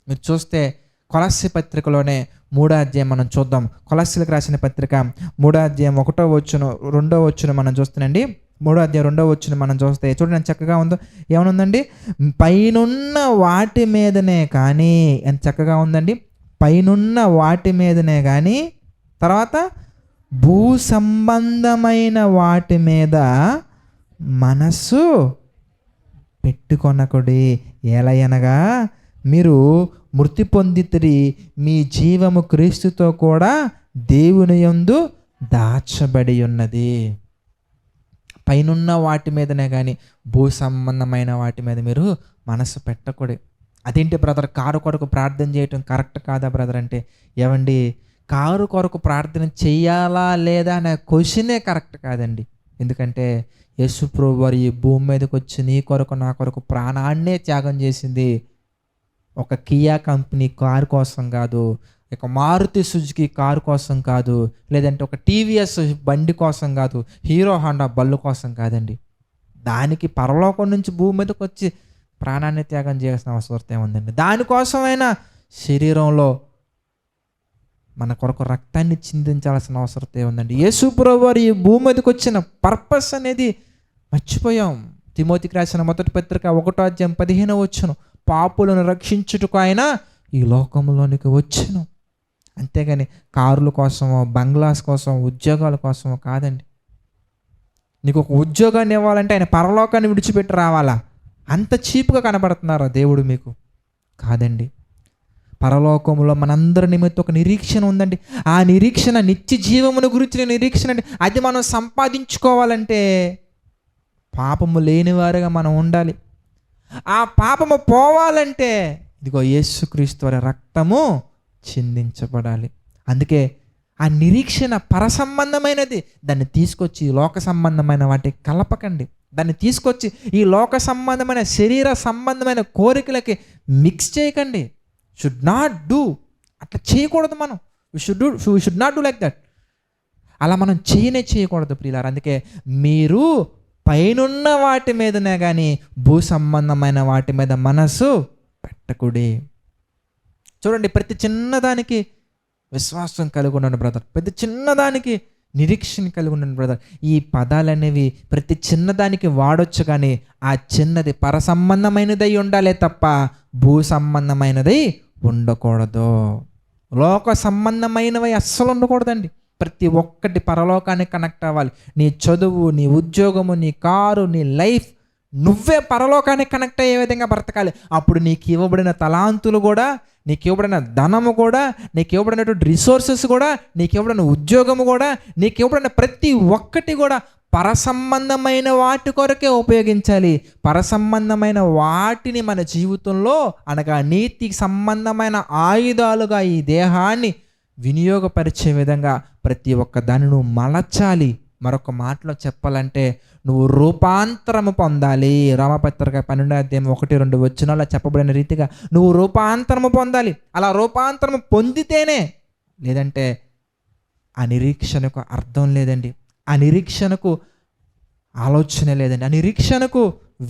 మీరు చూస్తే కొలస్సీ పత్రికలోనే 3వ అధ్యాయం మనం చూద్దాం. కొలస్సీలకు రాసిన పత్రిక 3వ అధ్యాయం 1వ వచనం 2వ వచనం మనం చూస్తున్నాండి. 3వ అధ్యాయం 2వ వచనం మనం చూస్తే చూడండి ఎంత చక్కగా ఉందో. ఏమనుందండి? పైనున్న వాటి మీదనే కానీ, ఎంత చక్కగా ఉందండి. పైనున్న వాటి మీదనే కానీ, తర్వాత భూ సంబంధమైన వాటి మీద మనస్సు పెట్టుకొనకుడి. ఏలయనగా మీరు మృతి పొందితిరి, మీ జీవము క్రీస్తుతో కూడా దేవుని యందు దాచబడి ఉన్నది. పైనున్న వాటి మీదనే కానీ భూ సంబంధమైన వాటి మీద మీరు మనసు పెట్టకూడదు. అదేంటి బ్రదర్, కారు కొరకు ప్రార్థన చేయటం కరెక్ట్ కాదా బ్రదర్ అంటే, ఏవండి కారు కొరకు ప్రార్థన చెయ్యాలా లేదా అనే క్వశ్చనే కరెక్ట్ కాదండి. ఎందుకంటే యేసు ప్రభువు వారు ఈ భూమి మీదకి వచ్చి నీ కొరకు నా కొరకు ప్రాణాన్నే త్యాగం చేసింది ఒక కియా కంపెనీ కారు కోసం కాదు, ఒక మారుతి సుజుకి కారు కోసం కాదు, లేదంటే ఒక టీవీఎస్ బండి కోసం కాదు, హీరో హోండా బళ్ళు కోసం కాదండి. దానికి పరలోకం నుంచి భూమి మీదకి వచ్చి ప్రాణాన్ని త్యాగం చేయాల్సిన అవసరం ఏముందండి? దానికోసమైనా శరీరంలో మన కొరకు రక్తాన్ని చిందించాల్సిన అవసరం ఏముందండి? యేసు ప్రభువు వారు ఈ భూమి మీదకి వచ్చిన పర్పస్ అనేది మర్చిపోయాం. తిమోతికి రాసిన మొదటి పత్రిక 1వ అధ్యాయం 15వ వచనం, పాపులను రక్షించుటకు ఆయన ఈ లోకంలోనికి వచ్చెను. అంతేగాని కారుల కోసమో బంగ్లాస్ కోసం ఉద్యోగాల కోసమో కాదండి. నీకు ఒక ఉద్యోగాన్ని ఇవ్వాలంటే ఆయన పరలోకాన్ని విడిచిపెట్టి రావాలా? అంత చీప్గా కనబడుతున్నారా దేవుడు మీకు? కాదండి. పరలోకంలో మనందరి నిమిత్తం ఒక నిరీక్షణ ఉందండి. ఆ నిరీక్షణ నిత్య జీవమును గురించిన నిరీక్షణ అండి. అది మనం సంపాదించుకోవాలంటే పాపము లేనివారుగా మనం ఉండాలి. ఆ పాపము పోవాలంటే ఇదిగో యేసుక్రీస్తు వారి రక్తము చిందించబడాలి. అందుకే ఆ నిరీక్షణ పరసంబంధమైనది. దాన్ని తీసుకొచ్చి ఈ లోక సంబంధమైన వాటికి కలపకండి. దాన్ని తీసుకొచ్చి ఈ లోక సంబంధమైన శరీర సంబంధమైన కోరికలకి మిక్స్ చేయకండి. షుడ్ నాట్ డూ, అట్లా చేయకూడదు. మనం we should not do like that. అలా మనం చేయకూడదు ప్రియులారా. అందుకే మీరు పైనున్న వాటి మీదనే కానీ భూ సంబంధమైన వాటి మీద మనసు పెట్టకుడి. చూడండి, ప్రతి చిన్నదానికి విశ్వాసం కలిగి ఉండండి బ్రదర్. ప్రతి చిన్నదానికి నిరీక్షణ కలిగి ఉండండి బ్రదర్. ఈ పదాలు అనేవి ప్రతి చిన్నదానికి వాడొచ్చు, కానీ ఆ చిన్నది పర సంబంధమైనదై ఉండాలే తప్ప భూ సంబంధమైనదై ఉండకూడదు. లోక సంబంధమైనవి అస్సలు ఉండకూడదండి. ప్రతి ఒక్కటి పరలోకానికి కనెక్ట్ అవ్వాలి. నీ చదువు, నీ ఉద్యోగము, నీ కారు, నీ లైఫ్, నువ్వే పరలోకానికి కనెక్ట్ అయ్యే విధంగా బ్రతకాలి. అప్పుడు నీకు ఇవ్వబడిన తలాంతులు కూడా, నీకు ఇవ్వబడిన ధనము కూడా, నీకు ఇవ్వబడినటువంటి రిసోర్సెస్ కూడా, నీకు ఇవ్వబడిన ఉద్యోగము కూడా, నీకు ఇవ్వబడిన ప్రతి ఒక్కటి కూడా పరసంబంధమైన వాటి కొరకే ఉపయోగించాలి. పరసంబంధమైన వాటిని మన జీవితంలో అనగా నీతికి సంబంధమైన ఆయుధాలుగా ఈ దేహాన్ని వినియోగపరిచే విధంగా ప్రతి ఒక్క దాన్ని నువ్వు మలచాలి. మరొక మాటలో చెప్పాలంటే నువ్వు రూపాంతరము పొందాలి. రామపత్రిక 12వ అధ్యాయం 1-2 వచనాల్లో చెప్పబడిన రీతిగా నువ్వు రూపాంతరము పొందాలి. అలా రూపాంతరము పొందితేనే, లేదంటే ఆ నిరీక్షణకు అర్థం లేదండి. ఆ నిరీక్షణకు ఆలోచన లేదండి. ఆ నిరీక్షణకు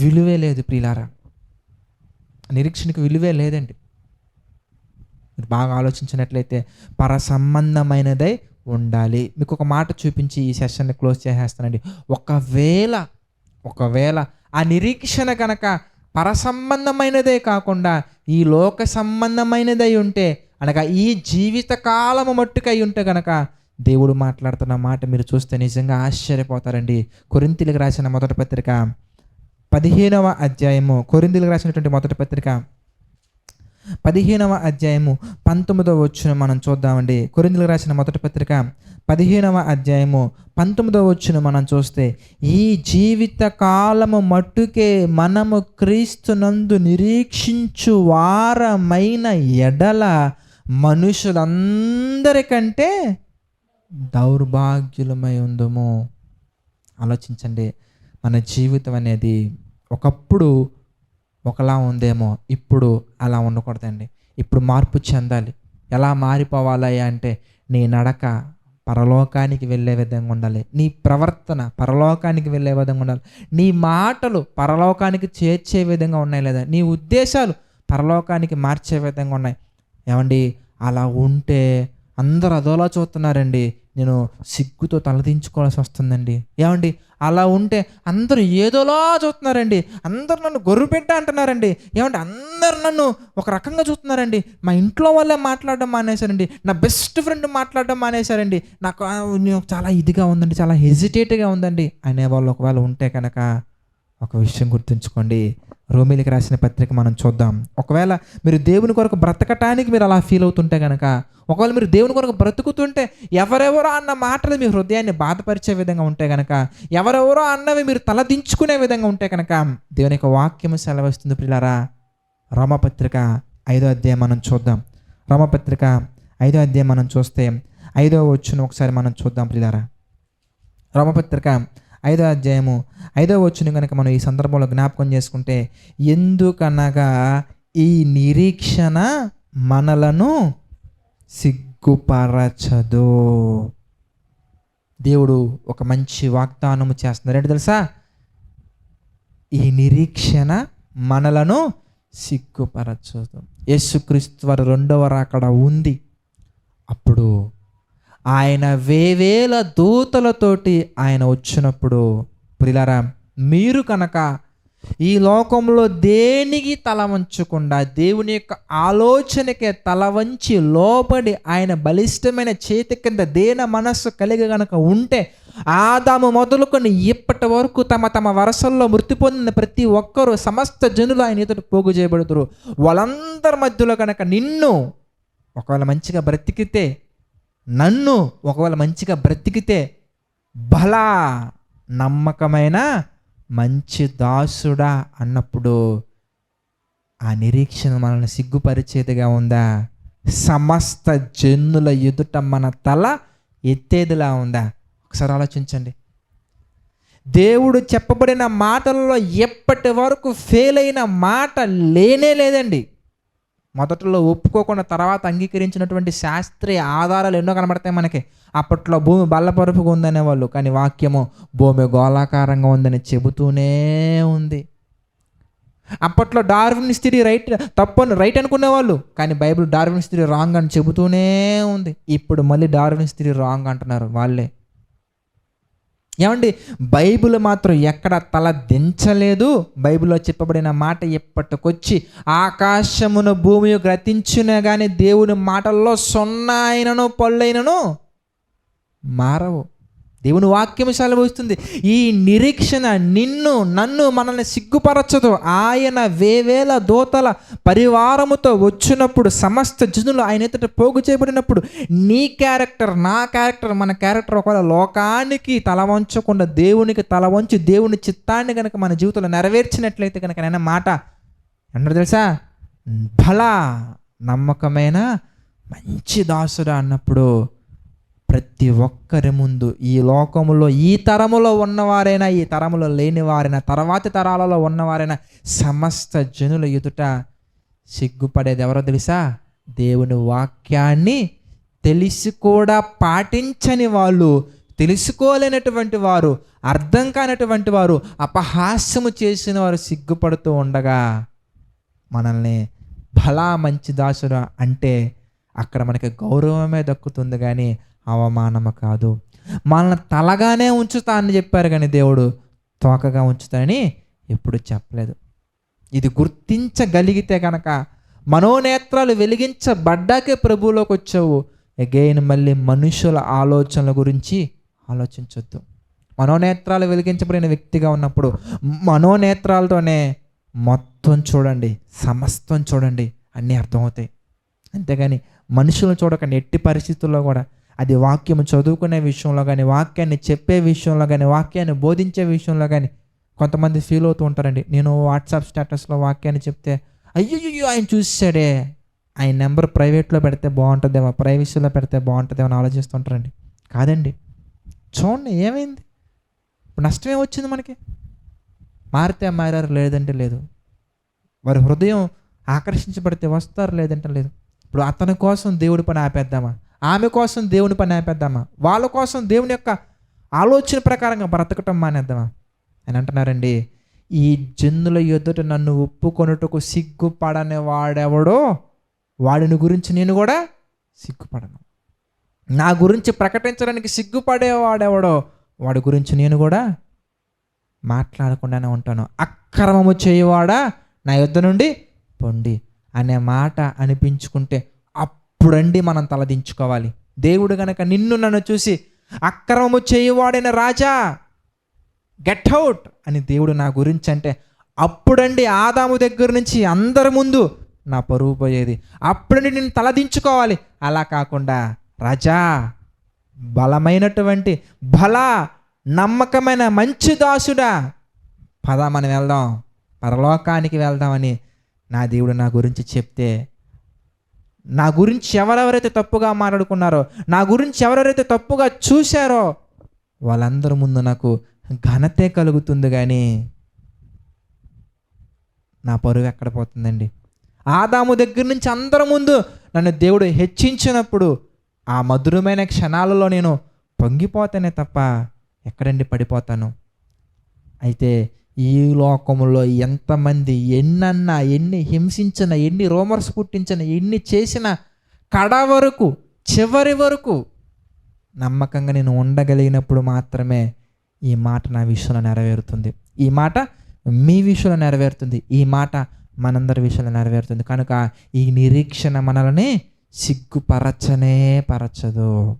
విలువే లేదు ప్రియులారా. ఆ నిరీక్షణకు విలువే లేదండి. మీరు బాగా ఆలోచించినట్లయితే పర సంబంధమైనదై ఉండాలి. మీకు ఒక మాట చూపించి ఈ సెషన్ని క్లోజ్ చేసేస్తానండి. ఒకవేళ ఆ నిరీక్షణ కనుక పర సంబంధమైనదే కాకుండా ఈ లోక సంబంధమైనదై ఉంటే, అనగా ఈ జీవిత కాలము మట్టుకై ఉంటే కనుక దేవుడు మాట్లాడుతున్న మాట మీరు చూస్తే నిజంగా ఆశ్చర్యపోతారండి. కొరింథీయులకు రాసిన మొదటి పత్రిక 15వ అధ్యాయము, కొరింథీయులకు రాసినటువంటి మొదటి పత్రిక 15వ అధ్యాయము 19వ వచనం మనం చూద్దామండి. కొరింథీయులకు రాసిన మొదటి పత్రిక 15వ అధ్యాయము 19వ వచనం మనం చూస్తే, ఈ జీవిత కాలము మట్టుకే మనము క్రీస్తునందు నిరీక్షించు వారమైన ఎడల మనుషులందరికంటే దౌర్భాగ్యులమై ఉందుము. ఆలోచించండి, మన జీవితం అనేది ఒకప్పుడు ఒకలా ఉందేమో, ఇప్పుడు అలా ఉండకూడదండి. ఇప్పుడు మార్పు చెందాలి. ఎలా మారిపోవాలి అంటే నీ నడక పరలోకానికి వెళ్ళే విధంగా ఉండాలి. నీ ప్రవర్తన పరలోకానికి వెళ్ళే విధంగా ఉండాలి. నీ మాటలు పరలోకానికి చేర్చే విధంగా ఉన్నాయి లేదా, నీ ఉద్దేశాలు పరలోకానికి మార్చే విధంగా ఉన్నాయి. ఏమండి, అలా ఉంటే అందరూ అదోలా చూస్తున్నారండి. నేను సిగ్గుతో తలదించుకోవాల్సి వస్తుందండి. ఏమండి, అలా ఉంటే అందరూ ఏదోలా చూస్తున్నారండి. అందరూ నన్ను గొర్రెబిడ్డ అంటున్నారండి. ఏమండి, అందరూ నన్ను ఒక రకంగా చూస్తున్నారండి. మా ఇంట్లో వాళ్ళే మాట్లాడడం మానేశారండి. నా బెస్ట్ ఫ్రెండ్ మాట్లాడడం మానేశారండి. నాకు చాలా ఇదిగా ఉందండి, చాలా హెజిటేట్గా ఉందండి అనేవాళ్ళు ఒకవేళ ఉంటే కనుక ఒక విషయం గుర్తుంచుకోండి. రోమీలకు రాసిన పత్రిక మనం చూద్దాం. ఒకవేళ మీరు దేవుని కొరకు బ్రతకటానికి మీరు అలా ఫీల్ అవుతుంటే కనుక, ఒకవేళ మీరు దేవుని కొరకు బ్రతుకుతుంటే ఎవరెవరో అన్న మాటలు మీ హృదయాన్ని బాధపరిచే విధంగా ఉంటే కనుక, ఎవరెవరో అన్నవి మీరు తలదించుకునే విధంగా ఉంటే కనుక, దేవుని యొక్క వాక్యము సెలవిస్తుంది ప్రియులారా. రోమపత్రిక 5వ అధ్యాయం మనం చూద్దాం. రోమపత్రిక 5వ అధ్యాయం మనం చూస్తే 5వ వచనం ఒకసారి మనం చూద్దాం ప్రియులారా. రోమపత్రిక 5వ అధ్యాయము 5వ వచనం కనుక మనం ఈ సందర్భంలో జ్ఞాపకం చేసుకుంటే, ఎందుకనగా ఈ నిరీక్షణ మనలను సిగ్గుపరచదు. దేవుడు ఒక మంచి వాగ్దానము చేస్తున్నారు. ఏంటి తెలుసా? ఈ నిరీక్షణ మనలను సిగ్గుపరచదు. యేసుక్రీస్తు వారు రెండవ రాకడ ఉంది. అప్పుడు ఆయన వేవేల దూతలతోటి ఆయన వచ్చినప్పుడు ప్రియులారా, మీరు కనుక ఈ లోకంలో దేనికి తల వంచకుండా దేవుని యొక్క ఆలోచనకే తల వంచి లోబడి ఆయన బలిష్టమైన చేతి కింద దేన మనస్సు కలిగి గనక ఉంటే, ఆదాము మొదలుకొని ఇప్పటి వరకు తమ తమ వరసల్లో మృతి పొందిన ప్రతి ఒక్కరూ సమస్త జనులు ఆయన ఎదుట పోగు చేయబడుతురు. వాళ్ళందరి మధ్యలో కనుక నిన్ను ఒకవేళ మంచిగా బ్రతికితే, నన్ను ఒకవేళ మంచిగా బ్రతికితే, బలా నమ్మకమైన మంచి దాసుడా అన్నప్పుడు ఆ నిరీక్షణ మనల్ని సిగ్గుపరిచేదిగా ఉందా? సమస్త జనుల ఎదుట మన తల ఎత్తేదిలా ఉందా? ఒకసారి ఆలోచించండి. దేవుడు చెప్పబడిన మాటల్లో ఎప్పటి వరకు ఫెయిల్ అయిన మాట లేనే లేదండి. మొదట్లో ఒప్పుకోకుండా తర్వాత అంగీకరించినటువంటి శాస్త్రీయ ఆధారాలు ఎన్నో కనబడతాయి మనకి. అప్పట్లో భూమి బల్లపరుపుగా ఉందనేవాళ్ళు, కానీ వాక్యము భూమి గోళాకారంగా ఉందని చెబుతూనే ఉంది. అప్పట్లో డార్విన్ థియరీ రైట్ అనుకునేవాళ్ళు, కానీ బైబిల్ డార్విన్ థియరీ రాంగ్ అని చెబుతూనే ఉంది. ఇప్పుడు మళ్ళీ డార్విన్ థియరీ రాంగ్ అంటున్నారు వాళ్ళే. ఏమండి, బైబిల్ మాత్రం ఎక్కడ తల దించలేదు. బైబిల్లో చెప్పబడిన మాట ఎప్పటికొచ్చి ఆకాశమును భూమి గ్రతించునే కానీ దేవుని మాటల్లో సున్నా అయినను పళ్ళైనను మారవు. దేవుని వాక్యం సెలవిస్తుంది, ఈ నిరీక్షణ నిన్ను నన్ను మనల్ని సిగ్గుపరచదు. ఆయన వేవేల దూతల పరివారముతో వచ్చినప్పుడు, సమస్త జనులు ఆయన ఎదుట పోగు చేయబడినప్పుడు, నీ క్యారెక్టర్, నా క్యారెక్టర్, మన క్యారెక్టర్ ఒకవేళ లోకానికి తల వంచకుండా దేవునికి తల వంచి దేవుని చిత్తాన్ని కనుక మన జీవితంలో నెరవేర్చినట్లయితే కనుక ఆయన మాట అన్నారు తెలుసా, బలా నమ్మకమైన మంచి దాసుడా అన్నప్పుడు ప్రతి ఒక్కరి ముందు ఈ లోకములో ఈ తరములో ఉన్నవారైనా ఈ తరములో లేని వారైనా తర్వాతి తరాలలో ఉన్నవారైనా సమస్త జనుల ఎదుట సిగ్గుపడేది ఎవరో తెలుసా? దేవుని వాక్యాన్ని తెలిసి కూడా పాటించని వాళ్ళు, తెలుసుకోలేనటువంటి వారు, అర్థం కానటువంటి వారు, అపహాస్యము చేసిన వారు సిగ్గుపడుతూ ఉండగా మనల్ని భలా మంచి దాసురా అంటే అక్కడ మనకి గౌరవమే దక్కుతుంది కానీ అవమానము కాదు. మనల్ని తలగానే ఉంచుతా అని చెప్పారు కానీ దేవుడు తోకగా ఉంచుతానని ఎప్పుడు చెప్పలేదు. ఇది గుర్తించగలిగితే కనుక మనోనేత్రాలు వెలిగించబడ్డాకే ప్రభువులోకి వచ్చావు. అగైన్ మళ్ళీ మనుషుల ఆలోచనల గురించి ఆలోచించొద్దు. మనోనేత్రాలు వెలిగించబడిన వ్యక్తిగా ఉన్నప్పుడు మనోనేత్రాలతోనే మొత్తం చూడండి, సమస్తం చూడండి, అన్నీ అర్థమవుతాయి. అంతేగాని మనుషులను చూడకండి ఎట్టి పరిస్థితుల్లో కూడా. అది వాక్యం చదువుకునే విషయంలో కానీ, వాక్యాన్ని చెప్పే విషయంలో కానీ, వాక్యాన్ని బోధించే విషయంలో కానీ కొంతమంది ఫీల్ అవుతూ ఉంటారండి. నేను వాట్సాప్ స్టేటస్లో వాక్యాన్ని చెప్తే, అయ్యో ఆయన చూసాడే, ఆయన నెంబర్ ప్రైవేట్లో పెడితే బాగుంటుందేమో, ప్రైవసీలో పెడితే బాగుంటుందేమో అని ఆలోచిస్తుంటారండి. కాదండి, చూడండి ఏమైంది, ఇప్పుడు నష్టమే వచ్చింది మనకి. మారితే మారారు, లేదంటే లేదు. వారి హృదయం ఆకర్షించబడితే వస్తారు, లేదంటే లేదు. ఇప్పుడు అతని కోసం దేవుడి పని ఆపేద్దామా, ఆమె కోసం దేవుని పని ఆపేద్దామా, వాళ్ళ కోసం దేవుని యొక్క ఆలోచన ప్రకారంగా బ్రతకటం మానేద్దామా అని అంటున్నారండి. ఈ జనుల ఎదుట నన్ను ఒప్పుకొనుటకు సిగ్గుపడని వాడెవడో వాడిని గురించి నేను కూడా సిగ్గుపడను. నా గురించి ప్రకటించడానికి సిగ్గుపడేవాడెవడో వాడి గురించి నేను కూడా మాట్లాడకుండానే ఉంటాను. అక్రమము చేయువాడా నా యొద్ద నుండి పొండి అనే మాట అనిపించుకుంటే అప్పుడండి మనం తలదించుకోవాలి. దేవుడు గనక నిన్ను నన్ను చూసి అక్రమము చేయువాడైన రాజా గెట్ అవుట్ అని దేవుడు నా గురించి అంటే అప్పుడండి ఆదాము దగ్గర నుంచి అందరి ముందు నా పరువు పోయేది. అప్పుడండి నేను తలదించుకోవాలి. అలా కాకుండా రాజా, బలమైనటువంటి నమ్మకమైన మంచి దాసుడా, పద మనం వెళ్దాం, పరలోకానికి వెళ్దామని నా దేవుడు నా గురించి చెప్తే, నా గురించి ఎవరెవరైతే తప్పుగా మాట్లాడుకున్నారో, నా గురించి ఎవరెవరైతే తప్పుగా చూశారో వాళ్ళందరి ముందు నాకు ఘనతే కలుగుతుంది. కానీ నా పరువు ఎక్కడ పోతుందండి? ఆదాము దగ్గర నుంచి అందరి ముందు నన్ను దేవుడు హెచ్చించినప్పుడు ఆ మధురమైన క్షణాలలో నేను పొంగిపోతానే తప్ప ఎక్కడండి పడిపోతాను? అయితే ఈ లోకంలో ఎంతమంది ఎన్నన్నా, ఎన్ని హింసించిన, ఎన్ని రూమర్స్ పుట్టించిన, ఎన్ని చేసిన, కడ వరకు చివరి వరకు నమ్మకంగా నేను ఉండగలిగినప్పుడు మాత్రమే ఈ మాట నా విషయంలో నెరవేరుతుంది. ఈ మాట మీ విషయంలో నెరవేరుతుంది. ఈ మాట మనందరి విషయంలో నెరవేరుతుంది. కనుక ఈ నిరీక్షణ మనల్ని సిగ్గుపరచనే పరచదు.